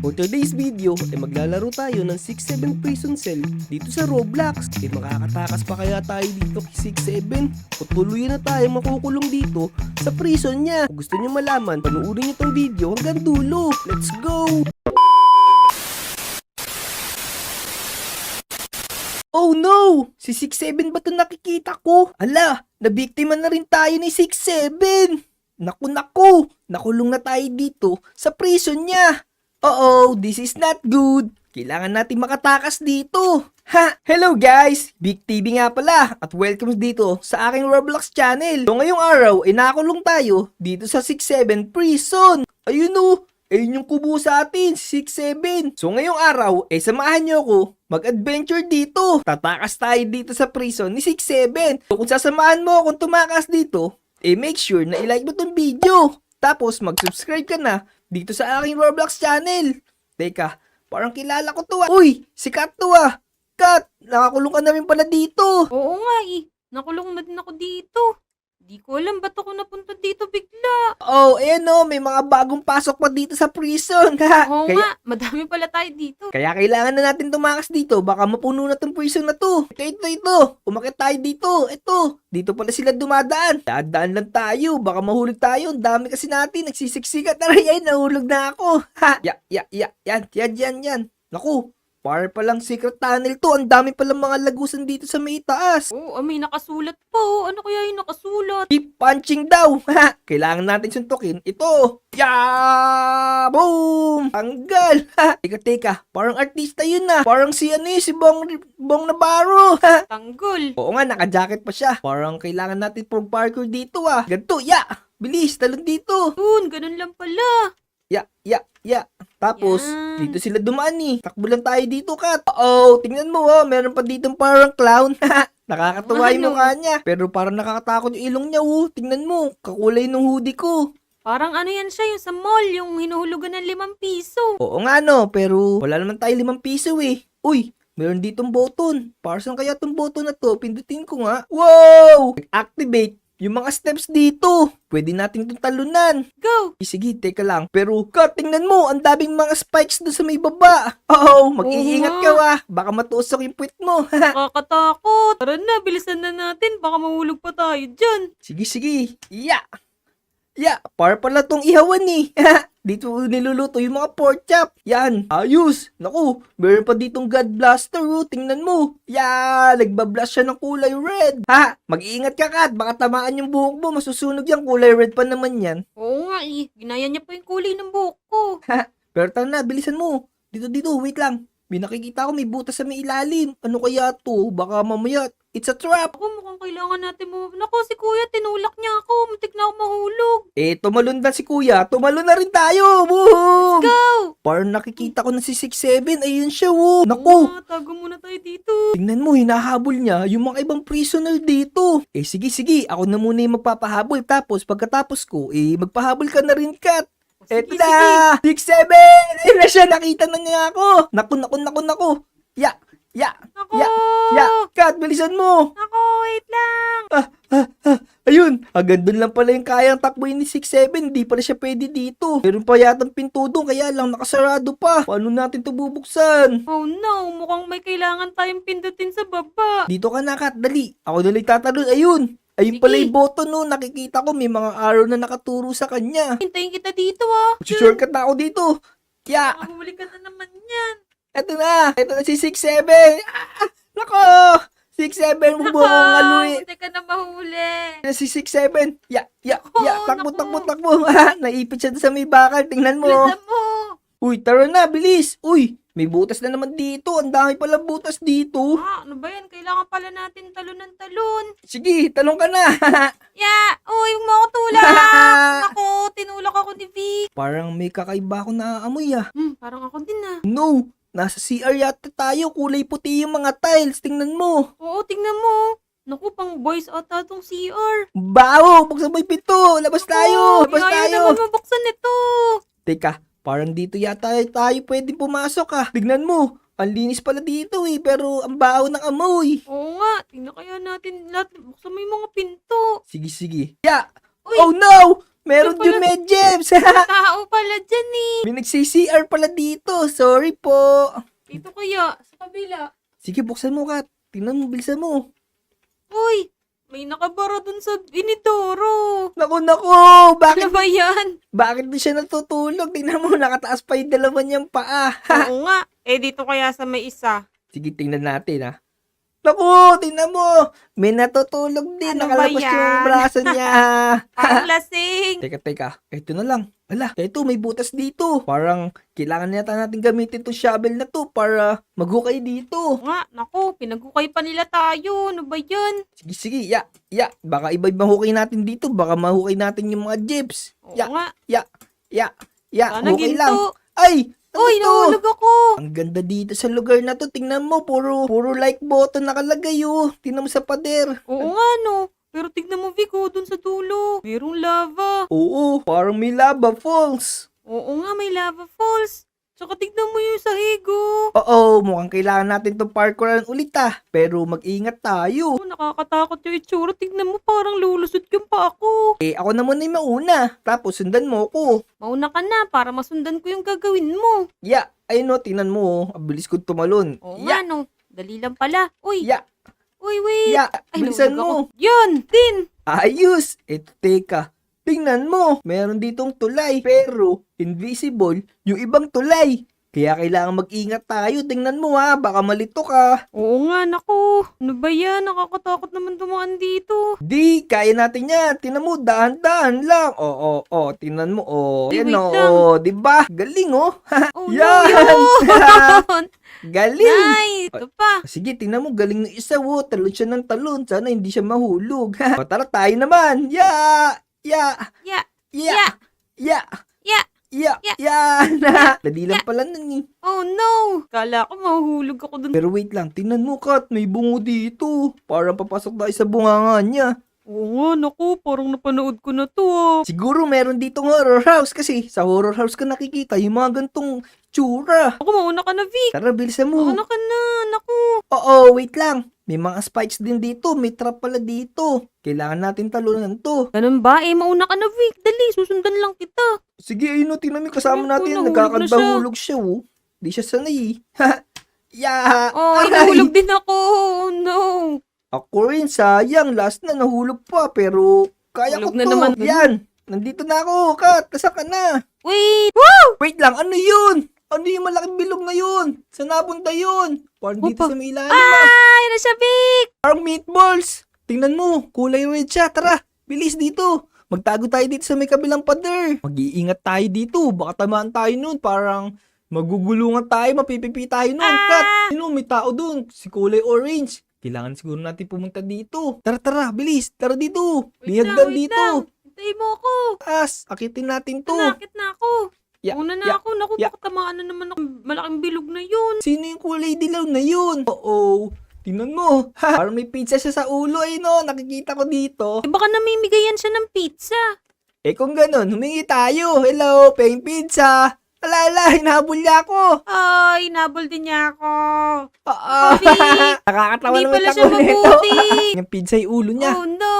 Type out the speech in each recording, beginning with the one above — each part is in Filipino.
For today's video ay maglalaro tayo ng 6-7 prison cell dito sa Roblox. Makakatakas pa kaya tayo dito kay 6-7? O tuluyan na tayo makukulong dito sa prison niya. Kung gusto niyo malaman, panuorin niyo tong video hanggang dulo. Let's go! Oh no! Si 6-7 ba ito nakikita ko? Ala, nabiktima na rin tayo ni 6-7! Naku! Nakulong na tayo dito sa prison niya! Uh-oh, this is not good. Kailangan natin makatakas dito. Ha! Hello guys! Big TV nga pala at welcome dito sa aking Roblox channel. So ngayong araw ay nakakulong tayo dito sa 6-7 prison. Ayun o! Ayun yung kubo sa atin, 6-7. So ngayong araw ay samahan nyo ako mag-adventure dito. Tatakas tayo dito sa prison ni 6-7. So kung sasamahan mo akong tumakas dito, make sure na i-like mo tong video. Tapos mag-subscribe ka na dito sa aking Roblox channel. Teka, parang kilala ko to ah. Uy, si Kat to ah. Kat, nakakulong ka na rin pala dito. Oo nga eh. Nakulong na din ako dito. Di ko alam ba't ako napunta dito bigla. Oh, ayan oh, may mga bagong pasok pa dito sa prison. Oo nga, madami pala tayo dito. Kaya kailangan na natin tumakas dito. Baka mapuno na tong prison na to. Ito. Umakit tayo dito. Ito. Dito pala sila dumadaan. Dadaan lang tayo. Baka mahulog tayo. Ang dami kasi natin. Nagsisiksikat na rin. Ay, nahulog na ako. Ha? Yan. Naku. Para palang secret tunnel to. Ang dami palang mga lagusan dito sa may taas. Oo, may nakasulat pa oh. Ano kaya yung nakasulat? Keep punching daw. Kailangan natin suntukin. Ito. Ya! Boom! Tanggal. Teka. Parang artista yun na. Parang si si Bong Navarro. Tanggol. Oo nga, naka-jacket pa siya. Parang kailangan natin pong parkour dito ah. Ganto, ya! Bilis, talon dito. Yun, ganun lang pala. Ya. Tapos, Yan. dito sila dumaan eh. Takbo lang tayo dito, Kat. Oh, tingnan mo oh. Meron pa ditong parang clown. Nakakatuwa yung Ano? mukha niya. Pero parang nakakatakot yung ilong niya oh. Tingnan mo, kakulay ng hoodie ko. Parang ano yan siya, yung sa mall, yung hinuhulugan ng 5 piso. Oo nga no, pero wala naman tayo 5 piso eh. Uy, meron ditong button. Para saan kaya tong button na to? Pindutin ko nga. Wow! Activate yung mga steps dito. Pwede nating itong talunan. Go! Sige, teka lang. Pero, Kat, tingnan mo. Ang daming mga spikes doon sa may baba. Oo, mag-iingat ka ah. Baka matusok yung puwit mo. Nakakatakot. Tara na, bilisan na natin. Baka mahulog pa tayo dyan. Sige. Para pala tong ihawan eh. Dito niluluto yung mga pork chop. Yan, ayos. Naku, meron pa ditong God Blaster oh. Tingnan mo. Yan, nagbablast siya ng kulay red. Mag-iingat ka, Kat. Baka tamaan yung buhok mo. Masusunog yan. Kulay red pa naman yan. Oo nga eh. Ginaya niya pa yung kulay ng buhok ko. Pero tara na, bilisan mo. Dito, wait lang. May nakikita ko may butas sa may ilalim. Ano kaya to? Baka mamaya, it's a trap. Ako mukhang kailangan natin mo. Naku, si kuya, tinulak niya ako. Muntik na ako mahulog. Tumalon na si kuya. Tumalon na rin tayo. Woohoo! Go! Parang nakikita ko na si 6-7. Ayun siya, woo. Naku! Tago muna tayo dito. Tingnan mo, hinahabol niya yung mga ibang prisoner dito. Sige. Ako na muna yung magpapahabol. Tapos, pagkatapos ko, magpahabol ka na rin, Kat. Eto Sige. na! 6-7! Ayun na siya, nakita na niya ako. Naku. Ya! Ako! Kat, bilisan mo! Ako, wait lang. Ayun, agad doon lang pala yung kayang takboy ni 6-7. Hindi pala siya pwede dito. Meron pa yatang pinto doon, kaya lang nakasarado pa. Paano natin ito bubuksan? Oh no, mukhang may kailangan tayong pindutin sa baba. Dito ka na, Kat, dali. Ako dali tatalon. Ayun Sige. pala yung button no. Nakikita ko may mga arrow na nakaturo sa kanya. Hintayin kita dito ah. Shortcut na ako dito. Kaya, Mahuli ka na naman yan. Ito na si 6-7. Nako! 6-7, huwag mo akong aluin. Muntik ka na mahuli. Si 6-7. Takbo. Naipit siya sa may bakal. Tingnan mo. Bilisan mo. Uy, tara na, bilis. Uy, may butas na naman dito. Ang dami pala butas dito. Ano ba yan? Kailangan pala natin talon. Sige, talong ka na. Uy, huwag mo ako tulak. Ako, tinulak ako ni Vic. Parang may kakaiba ako naaamoy ah. Parang ako din ah. No, nasa CR yata tayo. Kulay puti yung mga tiles. Tingnan mo. Oo, tingnan mo. Naku, pang boys ata tong CR. Bawo, buksan mo yung pinto. Labas tayo. Ayaw naman mabuksan ito. Teka, parang dito yata tayo pwede pumasok ah. Tignan mo. Ang linis pala dito pero ang baho ng amoy. Oo nga, tingnan kaya natin lahat. Buksan mo yung mga pinto. Sige. Ya! Uy! Oh no! Meron Ito pala- dyan, Medjeps. Tao pala dyan eh. May nag-CCR pala dito. Sorry po. Dito kaya, sa kabila. Sige, buksan mo, Kat. Tingnan mo, bilisan mo. Uy, may nakabara dun sa inidoro. Naku, Ano bakit, ba yan? bakit di siya natutulog? Tingnan mo, nakataas pa yung dalawa niyang paa. Oo nga. Eh, dito kaya sa may isa. Sige, tingnan natin, ha. Naku, tingnan mo. May natutulog din. Ano ba Nakalabas yung yan? braso niya. Ang lasing. Teka. Ito na lang. Ala, ito, may butas dito. Parang kailangan yata natin gamitin itong shovel na to para maghukay dito. Oo nga, naku, pinaghukay pa nila tayo. Ano ba yan? Sige, ya. Baka iba-iba hukay natin dito. Baka mahukay natin yung mga jeeps. Oo Ya, nga. ya. Sana Hukay lang. ginto. Ay! Ano Uy, to? nahulog ako. Ang ganda dito sa lugar na to. Tingnan mo, puro like button nakalagay oh. Tingnan mo sa pader. Oo nga, no. Pero tignan mo, Vic, dun sa dulo. Merong lava. Oo, parang may lava falls. Oo nga, may lava falls. Tsaka tignan mo yung sahigo. Oo, mukhang kailangan natin itong parkouran ulit ah. Pero mag-ingat tayo. Oh, nakakatakot yung itsura. Tignan mo, parang lulusot yung pa ako. Eh, ako na muna yung mauna. Tapos sundan mo ako. Mauna ka na para masundan ko yung gagawin mo. Ya, ayun no, tingnan mo. Ang bilis ko tumalon. Oo Ya, nga, no. Dali lang pala. Uy, ya, wait. ya. Ay, Bilisan nahulog ako. mo. Yun, din. Ayos. Eto, teka. Tingnan mo. Meron ditong tulay. Pero, invisible yung ibang tulay. Kaya kailangan mag-ingat tayo. Tingnan mo ha. Baka malito ka. Oo nga, naku. Ano ba yan? Nakakatakot naman dumaan dito. Di, kaya natin yan. Tingnan mo, dahan-dahan lang. Oo. Tingnan mo, Di, Yan wait lang. Diba? Galing, oh. Oh, Yan. no, yun. Galing. Nice. Ito pa. Sige, tingnan mo, galing ng isa, talon siya ng talon. Sana hindi siya mahulog. O, tara, tayo naman. Ya. Ya. Yan. Dali lang pala nun eh. Oh no. Kala ko mahuhulog ako dun. Pero wait lang, tingnan mo, Kat, may bungo dito. Parang papasok tayo sa bunganga niya. Oo nga, naku. Parang napanood ko na to ah. Siguro meron ditong horror house kasi sa horror house ka nakikita yung mga gantong tsura. Ako, mauna ka na, Vic. Tara, bilisan mo. Mauna ka na. Naku. Oo, wait lang. May mga spikes din dito. May trap pala dito. Kailangan natin talunan to. Ganun ba? Eh, mauna ka na, Vic. Dali, susundan lang kita. Sige, ayun o. Tingnan mo yung kasama Ayun po, natin. nahulog na Nagkakandahulog siya, oh. Di siya sanay. Ya! Oh, Aray! nahulog din ako. Oh no. Ako rin, sayang. Last na, nahulog pa. Pero, kaya ko Hulog na to. naman. Yan. Nandito na ako, Kat. Nasaan ka na? Wait. Wait lang, ano yun? Ano yung malaking bilog na yun? Saan napunta yun? Parang dito Opa. sa may ilalim, ah. Ay, na siya, Vic. Parang meatballs. Tingnan mo, kulay red siya. Tara, bilis dito. Magtago tayo dito sa may kabilang pader. Mag-iingat tayo dito. Baka tamaan tayo nun. Parang magugulungan tayo, mapipipi tayo nun. Kat, may tao dun. Si kulay orange. Kailangan siguro natin pumunta dito. Tara, bilis. Tara dito. Wait Bihagdan lang. dito. Hintayin mo ako. Taas, akitin natin to. Nanakit na ako. Ya, Una na ya, ako. Naku, ya. baka tamaan na naman ako. Malaking bilog na yun. Sino yung kulay dilaw na yun? Oo. Tingnan mo. Parang may pizza siya sa ulo eh, no? Nakikita ko dito. Eh, baka namimigayan siya ng pizza. Eh kung ganun, humingi tayo. Hello, paying pizza. Ala, hinahabol niya ako. Ay, nabol din niya ako. Oo. Vic. Nakakatawa Hindi naman pala ako siya nito. mabuti. Yung pizza yung ulo niya. Oh no.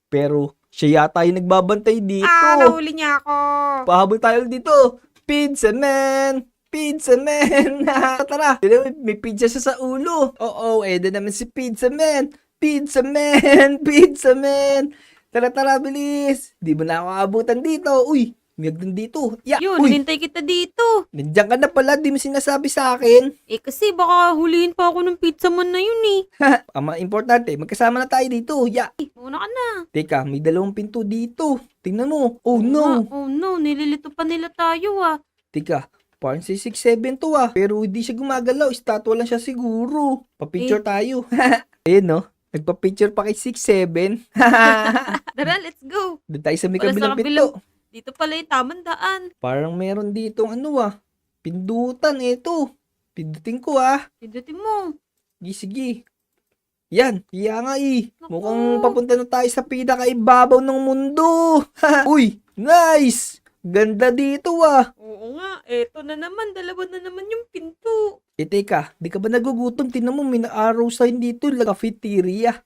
Pero siya yata yung nagbabantay dito. Nahuli niya ako. Pahabol tayo dito. Pizza man. Pizza man. Tara. May pizza siya sa ulo. Oo, edo naman si Pizza man. Pizza man. Pizza man. Tara, bilis. Di ba na ako abutan dito? Uy, may hagdan dito. Ya, Yun, uy. hinintay kita dito. Nandiyan ka na pala, di mo sinasabi sa akin. Eh kasi baka huliin pa ako ng pizza man na yun eh. Ama, importante, magkasama na tayo dito. Ya. Muna ka na. Teka, may dalawang pinto dito. Tingnan mo. Oh no. Oh no, nililito pa nila tayo ah. Teka, parang si 6'7" to ah. Pero hindi siya gumagalaw. Estatwa lang siya siguro. Pa-picture tayo. Ayun no. Nagpa-picture pa kay 6'7". Tara, let's go. Doon tayo sa may Wala sa kabilang kabilang. pinto. Dito pala yung tamang daan. Parang meron ditong ano ah. Pindutan, eto. Pindutin ko ah. Pindutin mo. Sige. Yan, kaya nga eh. Naku. Mukhang papunta na tayo sa pinakaibabaw ng mundo. Uy, nice! Ganda dito ah. Oo nga, eto na naman. Dalawa na naman yung pinto. Teka, di ka ba nagugutom? Tingnan mo, may na-arrow sign dito, cafeteria.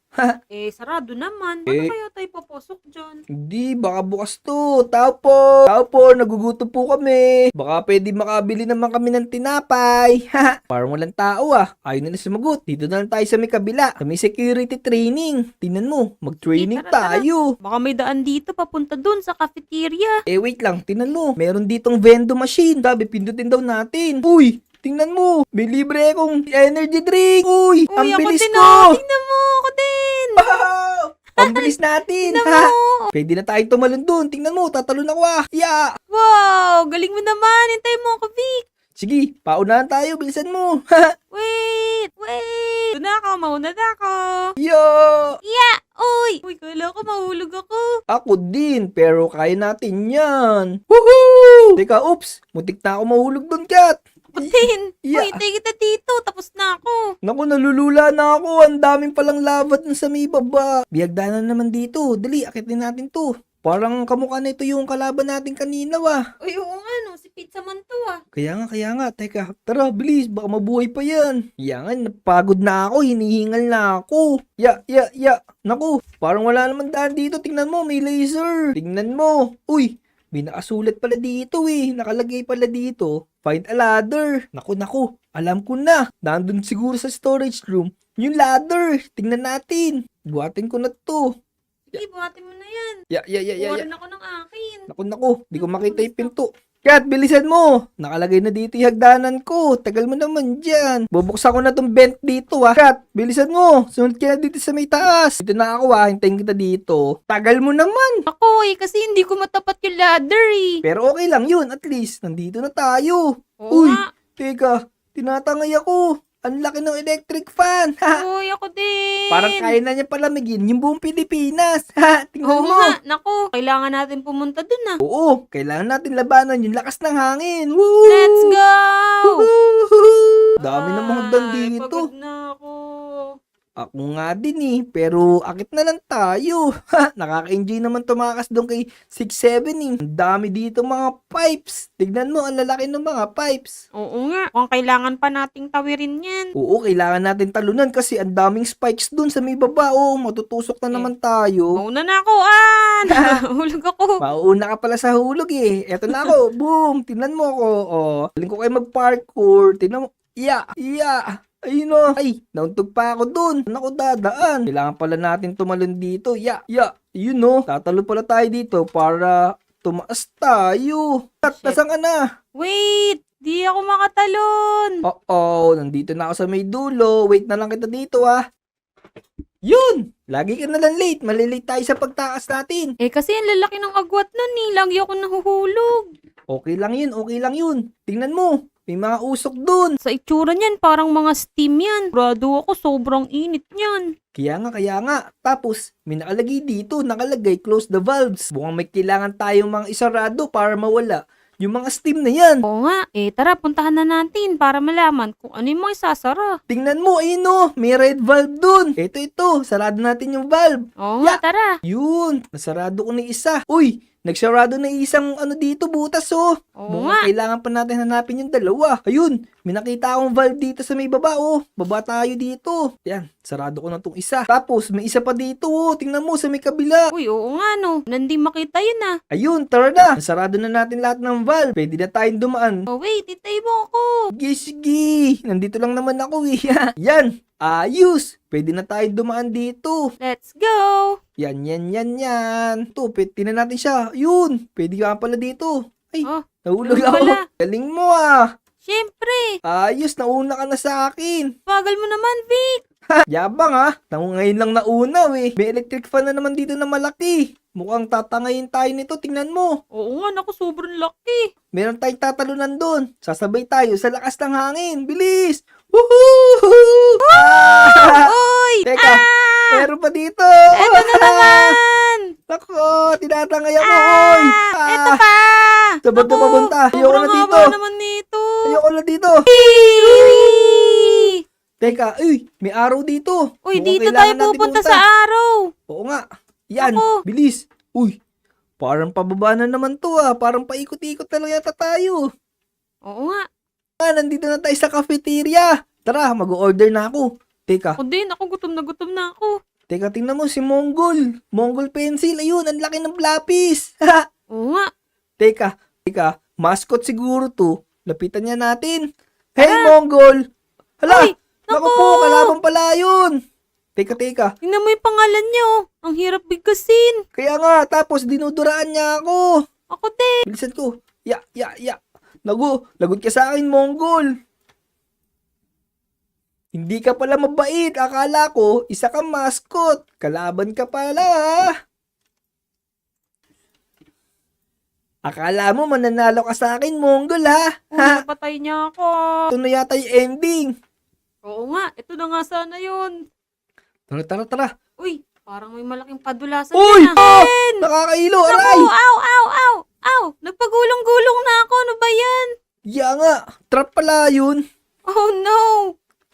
Sarado naman. Paano Eh. kaya tayo papasok dyan? Hindi, baka bukas to. Tao po! Tao po, nagugutom po kami. Baka pwede makabili naman kami ng tinapay. Parang walang tao Ayaw na sumagot. Dito na lang tayo sa may kabila. Sa may security training. Tingnan mo, mag-training Sige, tara, tayo. Baka may daan dito papunta dun sa cafeteria. Wait lang, tingnan mo. Meron ditong vendo machine. Sabi, pindutin daw natin. Uy! Tingnan mo, may libre akong energy drink. Uy, ang ako bilis din, ko. Tingnan mo, ako din. Wow! Ang bilis natin. Tingnan Ha? mo. Pwede na tayong tumalon dun. Tingnan mo, tatalon ako Yeah. Wow, galing mo naman. Hintay mo ako, Vic. Sige, paunahan tayo. Bilisan mo. Wait. Doon na ako, mauna na ako. Yo! Yeah, uy, kala ko mahulog ako. Ako din, pero kaya natin yan. Woohoo! Teka, oops. Muntik na ako mahulog dun, Kat. Ako din. Yeah. Uy, hintay kita dito. Tapos na ako. Naku, nalulula na ako. Ang daming palang lava dun sa may baba. Biyagdanan naman dito. Dali, akitin natin to. Parang kamukha na ito yung kalaban natin kanina Uy, oo nga no, si Pizza man to Kaya nga. Teka, tara, bilis. Baka mabuhay pa yan. Nga, napagod na ako. Hinihingal na ako. Ya. Naku, parang wala naman daan dito. Tingnan mo, may laser. Tingnan mo. Uy, may nakasulat pala dito Nakalagay pala dito. Find a ladder. Naku. Alam ko na. Nandun siguro sa storage room. Yung ladder. Tingnan natin. Buhatin ko na to. Sige, buhatin mo na yan. Ya. Buha rin ako ng akin. Naku. Di ko makita yung pinto. Kat, bilisan mo! Nakalagay na dito yung hagdanan ko. Tagal mo naman dyan. Bubuksan ko na tong vent dito Kat, bilisan mo! Sunod ka na dito sa may taas. Dito na ako hintayin kita dito. Tagal mo naman! Ako kasi hindi ko matapat yung ladder Pero okay lang yun, at least. Nandito na tayo. Oo Uy, nga. teka. Tinatangay ako. Ang laki ng electric fan. Uy, ako din. Parang kaya na niya palamigin yung buong Pilipinas. Tingnan Oo mo. nga, naku. Kailangan natin pumunta dun Oo, kailangan natin labanan yung lakas ng hangin. Woo! Let's go! Woohoo! Dami ng mga hagdan dito. Pagod na ako. Ako nga din pero akit na lang tayo. Nakaka-enjoy naman tumakas doon kay 6-7 Ang dami dito mga pipes. Tignan mo, ang lalaki ng mga pipes. Oo nga. Kung kailangan pa nating tawirin yan. Oo, kailangan natin talunan kasi ang daming spikes doon sa may baba. Matutusok na naman tayo. Mauna na ako, Nahulog ako. Mauuna ka pala sa hulog Eto na ako. Boom! Tingnan mo ako. Galing ko kayo mag-parkour. Tingnan mo. Yeah! Ayun Ay, nauntog pa ako dun. Saan ako dadaan? Kailangan pala natin tumalon dito. Ayun Tatalo pala tayo dito para tumaas tayo. At, Shit. nasaan ka na? Wait! Di ako makatalon. Nandito na ako sa may dulo. Wait na lang kita dito Yun! Lagi ka na lang late. Malilate tayo sa pagtakas natin. Kasi ang lalaki ng agwat nun Lagi ako nahuhulog. Okay lang yun. Tingnan mo. May mga usok dun. Sa itsura niyan, parang mga steam yan. Brado ako, sobrang init niyan. Kaya nga. Tapos, may nakalagay, close the valves. Mukhang may kailangan tayong mga isarado para mawala yung mga steam na yan. Oo nga. Tara, puntahan na natin para malaman kung ano yung mga isasara. Tingnan mo, ayun may red valve dun. Ito, sarado natin yung valve. Oo nga, tara. Yun, nasarado ko na isa. Uy, nagsarado na isang dito, butas Oo Mukhang nga. kailangan pa natin hanapin yung dalawa. Ayun, may nakita akong valve dito sa may baba Baba tayo dito. Yan, sarado ko na tong isa. Tapos, may isa pa dito Tingnan mo sa may kabila. Uy, oo nga no. Nandi makita yun Ayun, tara na. Nasarado na natin lahat ng valve. Pwede na tayong dumaan. Oh wait, itay mo ako. Sige. Nandito lang naman ako Yan. Ayos. Pwede na tayong dumaan dito. Let's go. Yan. Pwede na natin siya. Yun. Pwede ka pala dito. Ay, nahulog ganun ako. pala. Galing mo Siyempre. Ayos, nauna ka na sa akin. Bagal mo naman, Vic. Yabang ngayon lang nauna May electric fan na naman dito na malaki. Mukhang tatangayin tayo nito. Tingnan mo. Oo nga, naku, sobrang laki. Meron tayong tatalunan doon. Sasabay tayo sa lakas ng hangin. Bilis! Woohoo! Uy! Teka, meron pa dito. Eto na naman. Nako, tinatangay ako. Oy! Eto pa. Saan ba ito Naku, papunta? Ayoko na sobrang dito. haba naman nito. Ayoko na dito. Whee! Teka, may araw dito. Uy, Mukhang dito tayo kailangan natin pupunta pumunta. sa araw. Oo nga. Yan, Ako. bilis. Uy, parang pababa na naman to Parang paikot-ikot na lang yata tayo. Oo nga. Nandito na tayo sa cafeteria. Tara, mag-order na ako. Teka, Ako din, ako gutom na ako. tingnan mo si Mongol. Mongol pencil, ayun, ang laki ng lapis. Oo nga. Teka, mascot siguro to. Lapitan niya natin. Hey, Mongol! Hala, Ay, naku naku! po, kalaban pala yun. Teka. Tingnan mo yung pangalan niyo. Ang hirap bigkasin. Kaya nga, tapos dinuduraan niya ako. Ako din. Bilisan ko. Ya. Lagot ka sa akin, Mongol. Hindi ka pala mabait. Akala ko, isa kang mascot. Kalaban ka pala. Akala mo mananalo ka sa akin, Mongol, ha? Uy, napatay niya ako. Ito na yata yung ending. Oo nga, ito na nga sana yun. Tara. Uy, parang may malaking padulasan Uy! niya. Ah! Nakakailo, aray! Ow! Nagpagulong-gulong na ako. Ano ba yan? Ya nga, trap pala yun. Oh no!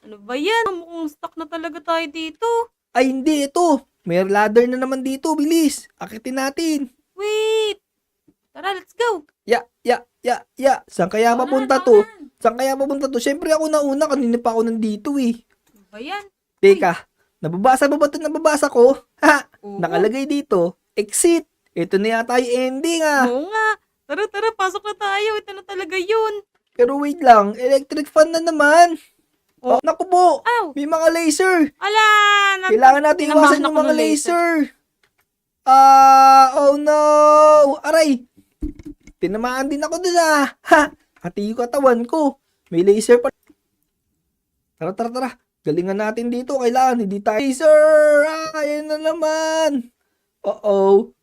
Ano ba yan? Mukhang stuck na talaga tayo dito. Ay, hindi, ito. May ladder na naman dito, bilis. Akitin natin. Wait! Tara, let's go! Ya. Saan kaya papunta to? Saan kaya papunta to? Siyempre ako nauna, kanina pa ako nandito eh. Ano ba yan? Teka, nababasa ba ito nababasa ko? Ha! Oo. Nakalagay dito, exit. Ito na yata yung ending ah. Oo nga. Tara, pasok na tayo. Ito na talaga yun. Pero wait lang, electric fan na naman. Oh, naku po, Ow! may mga laser. Ala! Kailangan natin Tinamahan iwasan ako yung mga ng laser. Oh no! Aray! Tinamaan din ako dun ah. Ha! Hati yung katawan ko. May laser pa. Tara. Galingan natin dito. Kailangan hindi tayo. Laser! Ayun na naman. Uh-oh.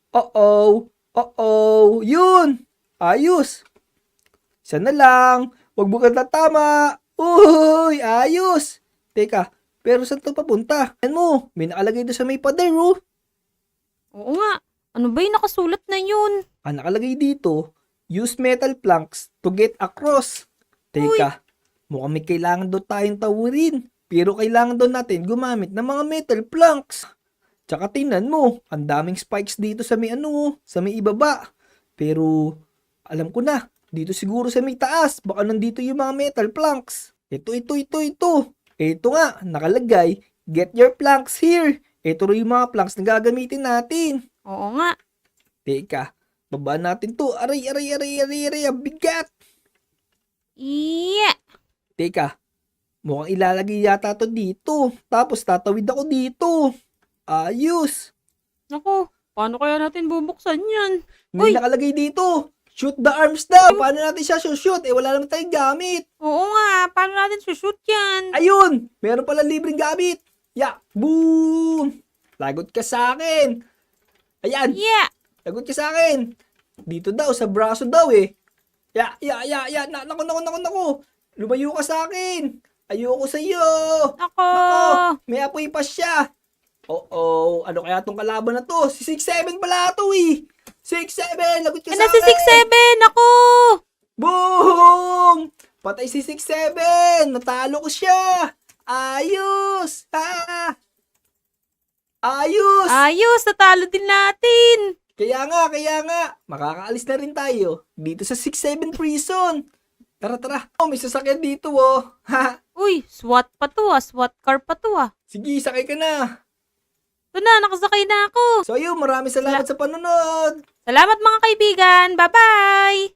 Yun! Ayos. Isa na lang. Huwag mo kang tatama. Uy! Ayos. Teka, pero saan to papunta? Yan mo, may nakalagay doon sa may pader, oh. Oo nga. Ano ba yung nakasulat na yun? Ang nakalagay dito, use metal planks to get across. Teka, mukhang may kailangan doon tayong tawurin. Pero kailangan doon natin gumamit ng mga metal planks. Tsaka tingnan mo, ang daming spikes dito sa may sa may ibaba. Pero, alam ko na, dito siguro sa may taas, baka nandito yung mga metal planks. Ito. Ito nga, nakalagay, get your planks here. Ito rin yung mga planks na gagamitin natin. Oo nga. Teka, baba natin to. Aray, ang bigat. Yeah! Teka, mukhang ilalagay yata to dito. Tapos tatawid ako dito. Ayos. Naku, paano kaya natin bubuksan yan? May Uy! nakalagay dito. Shoot the arms daw. Paano natin siya shoot? Wala naman tayong gamit. Oo nga, paano natin sushoot yan? Ayun! Meron pala libreng gamit. Ya! Boom! Lagot ka sa akin. Ayan! Yeah! Lagot ka sa akin. Dito daw, sa braso daw eh. Ya! Naku. Lumayo ka sa akin. Ayoko sa iyo. Ako! May apoy pa siya. Oh, ano kaya tong kalaban na to? Si 6'7 pala to eh. 6'7, lagot ka sa Ano si akin. 6'7? Ako! Boom! Patay si 6'7. Natalo ko siya. Ayos. Ayos. Ayos, natalo din natin. Kaya nga. Makakaalis na rin tayo dito sa 6'7 prison. Tara. Oh, may sasakyan dito oh. Ha. Uy, SWAT pa to ah. SWAT car pa to ah. Sige, sakay ka na. Ito na, nakasakay na ako. So ayun, maraming salamat sa panonood. Salamat mga kaibigan. Bye-bye!